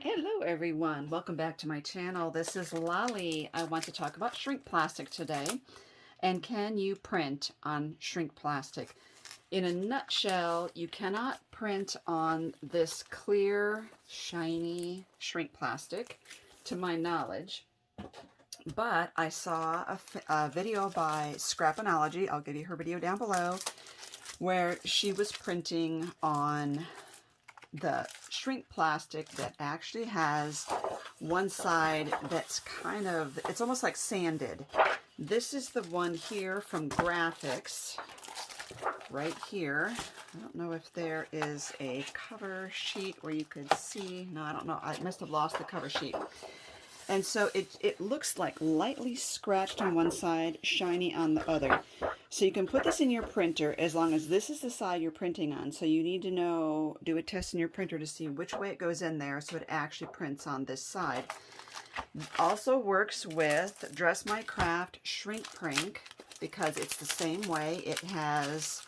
Hello everyone, welcome back to my channel. This is Lolly. I want to talk about shrink plastic today. And can you print on shrink plastic? In a nutshell, you cannot print on this clear, shiny shrink plastic, to my knowledge. But I saw a video by Scrapinology, I'll give you her video down below, where she was printing on the shrink plastic that actually has one side that's kind of, it's almost like sanded. This is the one here from Graffix, right here. I don't know if there is a cover sheet where you could see. No, I don't know. I must have lost the cover sheet. And so it looks like lightly scratched on one side, shiny on the other. So you can put this in your printer as long as this is the side you're printing on. So you need to know, do a test in your printer to see which way it goes in there so it actually prints on this side. Also works with Dress My Craft Shrink Prink because it's the same way. It has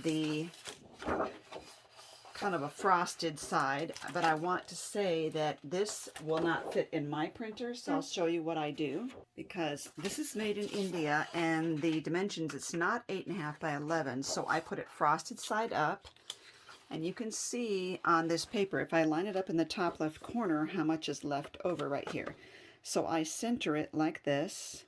the kind of a frosted side, but I want to say that this will not fit in my printer, so I'll show you what I do. Because this is made in India and the dimensions, it's not 8.5 by 11, so I put it frosted side up. And you can see on this paper, if I line it up in the top left corner, how much is left over right here. So I center it like this,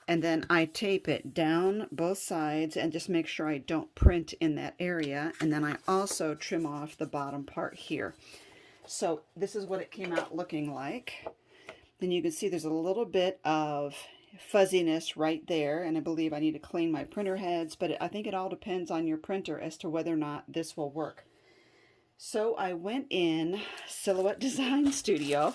and then I tape it down both sides and just make sure I don't print in that area. And then I also trim off the bottom part here. So this is what it came out looking like. Then you can see there's a little bit of fuzziness right there, and I believe I need to clean my printer heads, but I think it all depends on your printer as to whether or not this will work. So I went in Silhouette Design Studio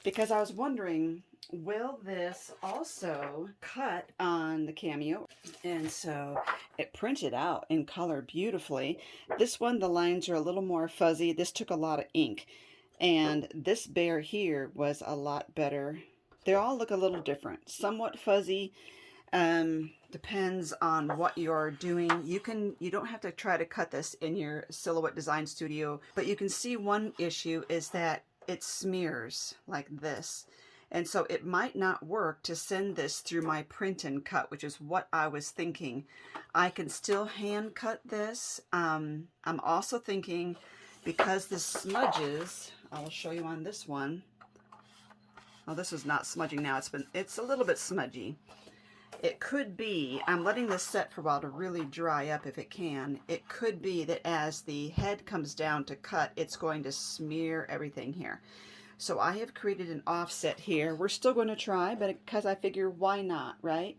because I was wondering, will this also cut on the Cameo? And so it printed out in color beautifully. This one, the lines are a little more fuzzy. This took a lot of ink. And this bear here was a lot better. They all look a little different. Somewhat fuzzy. Depends on what you're doing. You don't have to try to cut this in your Silhouette Design Studio, but you can see one issue is that it smears like this. And so it might not work to send this through my print and cut, which is what I was thinking. I can still hand cut this. I'm also thinking, because this smudges, I will show you on this one. Oh, this is not smudging now. It's a little bit smudgy. It could be, I'm letting this set for a while to really dry up if it can. It could be that as the head comes down to cut, it's going to smear everything here. So I have created an offset here. We're still going to try, but because I figure why not, right?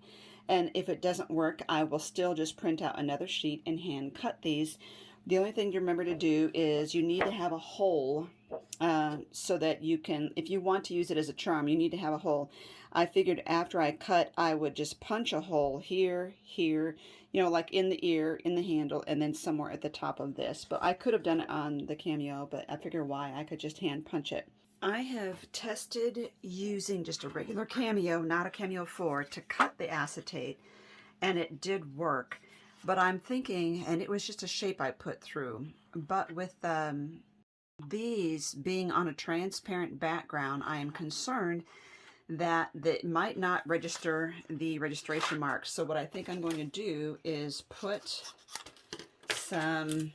And if it doesn't work, I will still just print out another sheet and hand cut these. The only thing to remember to do is you need to have a hole so that you can, if you want to use it as a charm, you need to have a hole. I figured after I cut, I would just punch a hole here, here, you know, like in the ear, in the handle, and then somewhere at the top of this. But I could have done it on the Cameo, but I figured why, I could just hand punch it. I have tested using just a regular Cameo, not a Cameo 4, to cut the acetate, and it did work. But I'm thinking, and it was just a shape I put through, but with these being on a transparent background, I am concerned that it might not register the registration marks. So what I think I'm going to do is put some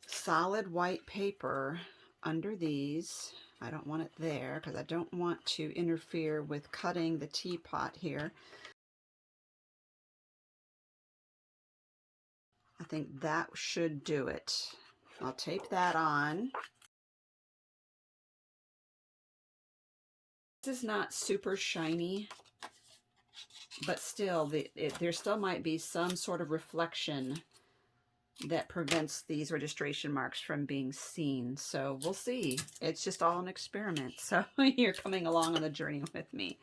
solid white paper under these. I don't want it there because I don't want to interfere with cutting the teapot here. I think that should do it. I'll tape that on. This is not super shiny, but still, there still might be some sort of reflection that prevents these registration marks from being seen. So we'll see. It's just all an experiment. So you're coming along on the journey with me.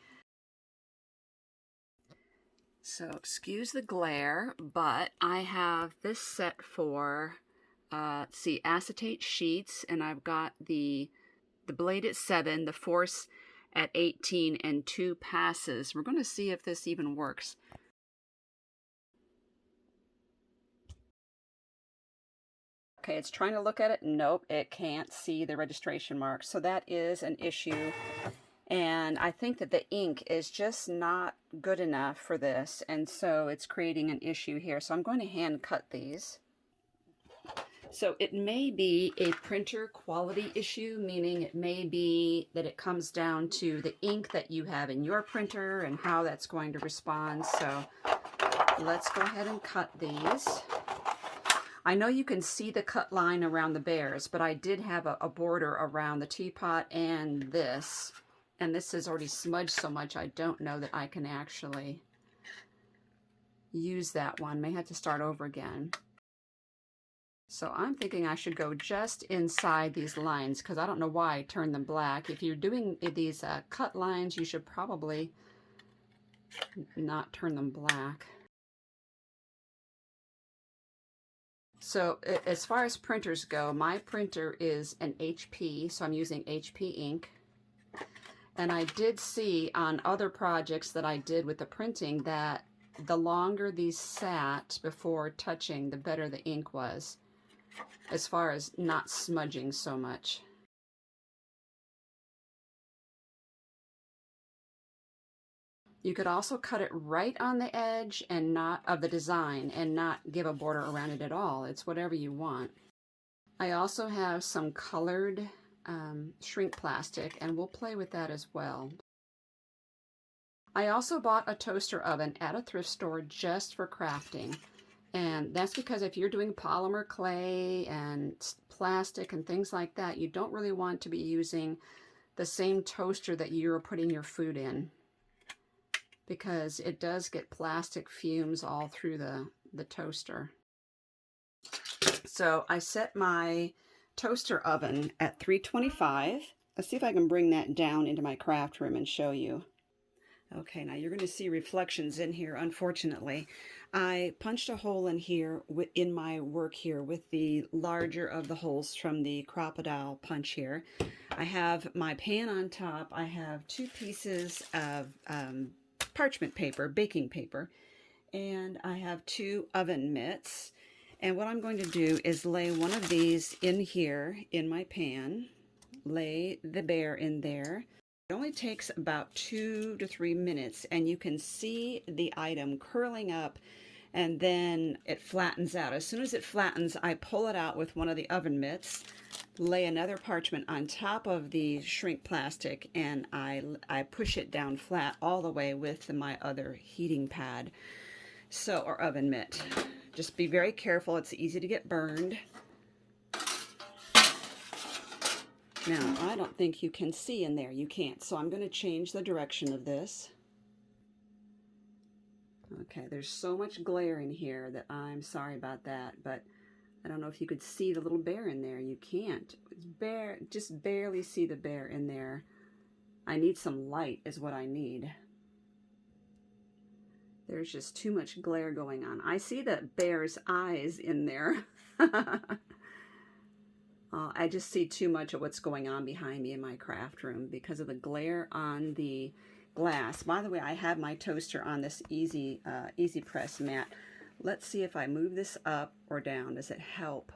So excuse the glare, but I have this set for, see, acetate sheets, and I've got the blade at 7, the force at 18, and 2 passes. We're going to see if this even works. Okay, it's trying to look at it. Nope, it can't see the registration mark. So that is an issue. And I think that the ink is just not good enough for this. And so it's creating an issue here. So I'm going to hand cut these. So it may be a printer quality issue, meaning it may be that it comes down to the ink that you have in your printer and how that's going to respond. So let's go ahead and cut these. I know you can see the cut line around the bears, but I did have a border around the teapot and this is already smudged so much I don't know that I can actually use that one. May have to start over again. So I'm thinking I should go just inside these lines because I don't know why I turned them black. If you're doing these cut lines, you should probably not turn them black. So as far as printers go, my printer is an HP, so I'm using HP ink. And I did see on other projects that I did with the printing that the longer these sat before touching, the better the ink was, as far as not smudging so much. You could also cut it right on the edge and not of the design and not give a border around it at all. It's whatever you want. I also have some colored shrink plastic, and we'll play with that as well. I also bought a toaster oven at a thrift store just for crafting. And that's because if you're doing polymer clay and plastic and things like that, you don't really want to be using the same toaster that you're putting your food in, because it does get plastic fumes all through the toaster. So I set my toaster oven at 325. Let's see if I can bring that down into my craft room and show you. Okay, now you're going to see reflections in here, unfortunately. I punched a hole in here in my work here with the larger of the holes from the crocodile punch here. I have my pan on top. I have 2 pieces of parchment paper, baking paper, and I have 2 oven mitts. And what I'm going to do is lay one of these in here in my pan, lay the bear in there. It only takes about 2 to 3 minutes, and you can see the item curling up, and then it flattens out. As soon as it flattens, I pull it out with one of the oven mitts, lay another parchment on top of the shrink plastic, and I push it down flat all the way with my other heating pad, or oven mitt. Just be very careful. It's easy to get burned. Now, I don't think you can see in there. You can't. So I'm going to change the direction of this. Okay, there's so much glare in here that I'm sorry about that, but I don't know if you could see the little bear in there. You can't. It's just barely see the bear in there. I need some light is what I need. There's just too much glare going on. I see the bear's eyes in there. I just see too much of what's going on behind me in my craft room because of the glare on the glass. By the way, I have my toaster on this easy press mat. Let's see if I move this up or down. Does it help?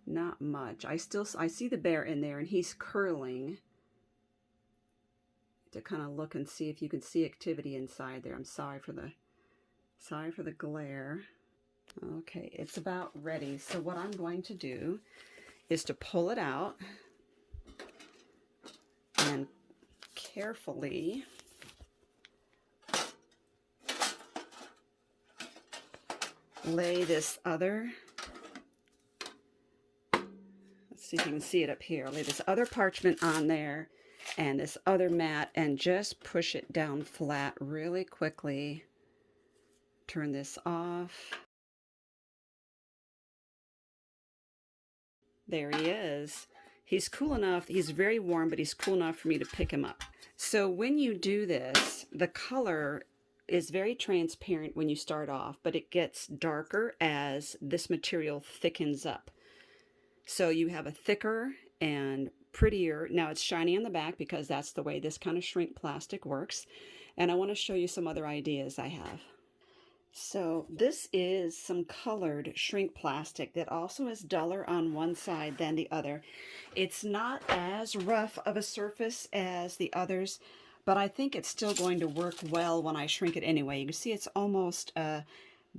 Not much. I see the bear in there, and he's curling. To kind of look and see if you can see activity inside there. I'm sorry for the glare. Okay, it's about ready. So what I'm going to do is to pull it out and carefully lay this other, let's see if you can see it up here, lay this other parchment on there and this other mat and just push it down flat really quickly. Turn this off. There he is. He's cool enough. He's very warm, but he's cool enough for me to pick him up. So when you do this, the color is very transparent when you start off, but it gets darker as this material thickens up. So you have a thicker and prettier. Now it's shiny on the back because that's the way this kind of shrink plastic works. And I want to show you some other ideas I have. So this is some colored shrink plastic that also is duller on one side than the other. It's not as rough of a surface as the others, but I think it's still going to work well when I shrink it anyway. You can see it's almost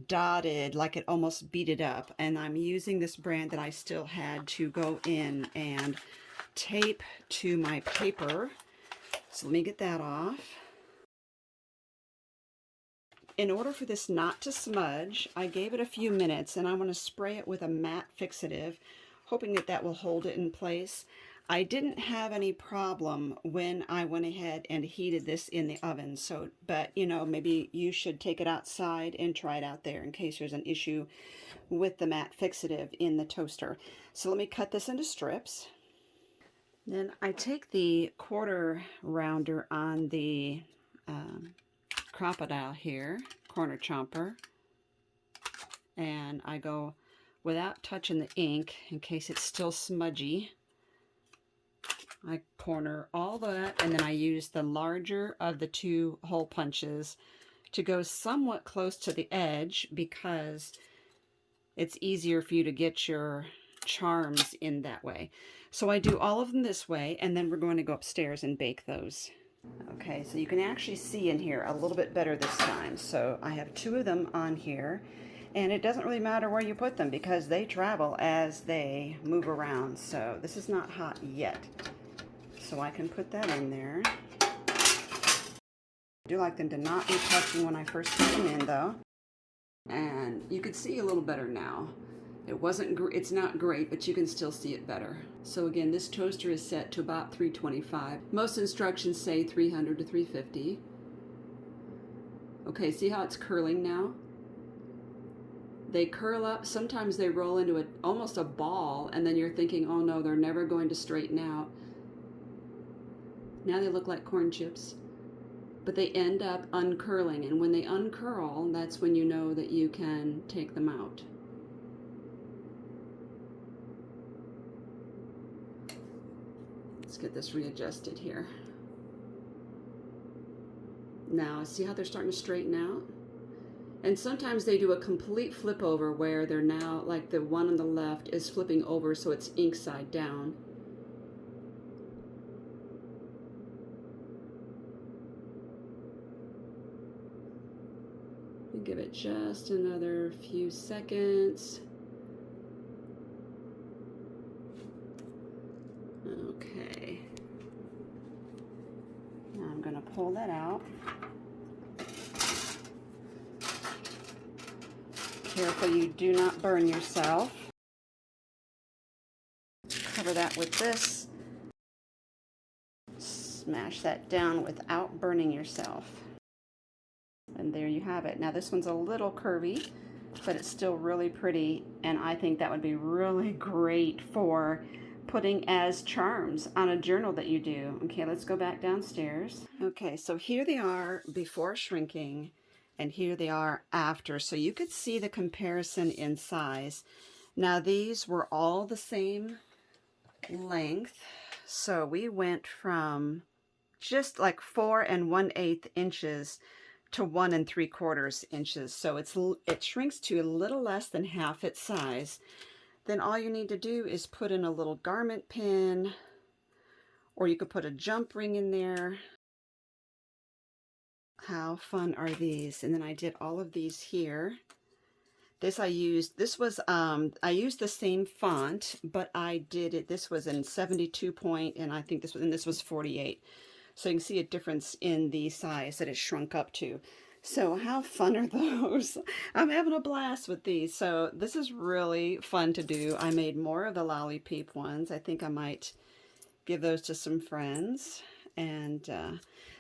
dotted, like it almost beat it up, and I'm using this brand that I still had to go in and tape to my paper. So let me get that off. In order for this not to smudge, I gave it a few minutes, and I want to spray it with a matte fixative, hoping that that will hold it in place. I didn't have any problem when I went ahead and heated this in the oven, so, but you know, maybe you should take it outside and try it out there in case there's an issue with the matte fixative in the toaster. So let me cut this into strips. Then I take the quarter rounder on the crocodile here, corner chomper, and I go without touching the ink in case it's still smudgy. I corner all that, and then I use the larger of the two hole punches to go somewhat close to the edge because it's easier for you to get your charms in that way. So I do all of them this way, and then we're going to go upstairs and bake those. Okay, so you can actually see in here a little bit better this time. So I have two of them on here, and it doesn't really matter where you put them because they travel as they move around. So this is not hot yet, so I can put that in there. I do like them to not be touching when I first put them in though. And you can see a little better now. It's not great, but you can still see it better. So again, this toaster is set to about 325. Most instructions say 300 to 350. Okay, see how it's curling now? They curl up, sometimes they roll into almost a ball, and then you're thinking, oh no, they're never going to straighten out. Now they look like corn chips. But they end up uncurling, and when they uncurl, that's when you know that you can take them out. Let's get this readjusted here. Now, see how they're starting to straighten out? And sometimes they do a complete flip over where they're now, like the one on the left is flipping over so it's ink side down. Give it just another few seconds. Okay. Now I'm going to pull that out. Careful you do not burn yourself. Cover that with this. Smash that down without burning yourself. And there you have it. Now this one's a little curvy, but it's still really pretty, and I think that would be really great for putting as charms on a journal that you do. Okay, let's go back downstairs. Okay, so here they are before shrinking, and here they are after. So you could see the comparison in size. Now these were all the same length. So we went from just like 4 1/8 inches to 1 3/4 inches. So it shrinks to a little less than half its size. Then all you need to do is put in a little garment pin, or you could put a jump ring in there. How fun are these? And then I did all of these here. I used the same font, but I did it, this was in 72 point, and I think this was 48. So you can see a difference in the size that it shrunk up to. So how fun are those? I'm having a blast with these. So this is really fun to do. I made more of the Lolly Peep ones. I think I might give those to some friends. And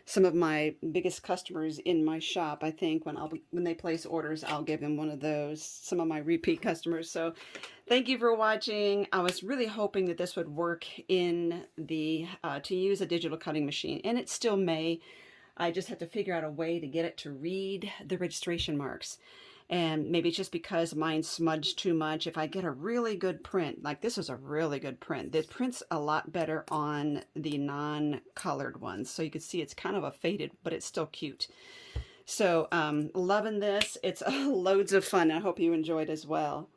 some of my biggest customers in my shop, I think when they place orders, I'll give them one of those, some of my repeat customers. So thank you for watching. I was really hoping that this would work in the, to use a digital cutting machine, and it still may. I just have to figure out a way to get it to read the registration marks. And maybe it's just because mine smudged too much. If I get a really good print, like this was a really good print. This prints a lot better on the non-colored ones. So you can see it's kind of a faded, but it's still cute. So loving this. It's loads of fun. I hope you enjoyed as well.